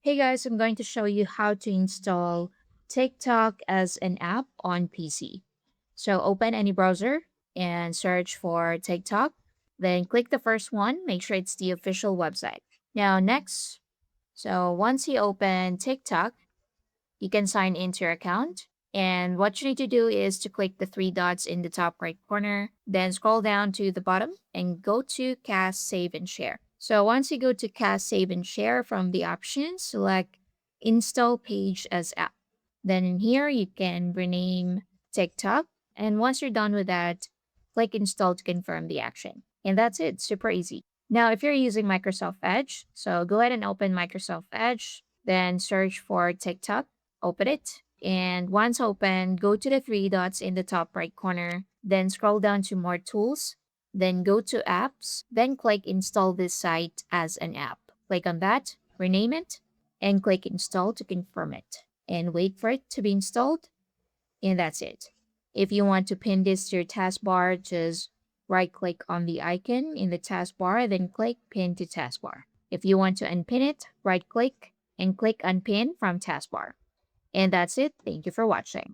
Hey guys, I'm going to show you how to install TikTok as an app on PC. So open any browser and search for TikTok. Then click the first one, make sure it's the official website. Now, next, so once you open TikTok, you can sign into your account. And what you need to do is to click the three dots in the top right corner, then scroll down to the bottom and go to Cast, Save, and Share. So once you go to Cast, Save, and Share from the options, select Install Page as App. Then in here, you can rename TikTok. And once you're done with that, click Install to confirm the action. And that's it, super easy. Now, if you're using Microsoft Edge, so go ahead and open Microsoft Edge, then search for TikTok, open it. And once open, go to the three dots in the top right corner, then scroll down to more tools, then go to apps, then click install this site as an app. Click on that, rename it, and click install to confirm it. And wait for it to be installed, and that's it. If you want to pin this to your taskbar, just right click on the icon in the taskbar, then click pin to taskbar. If you want to unpin it, right click and click unpin from taskbar. And that's it. Thank you for watching.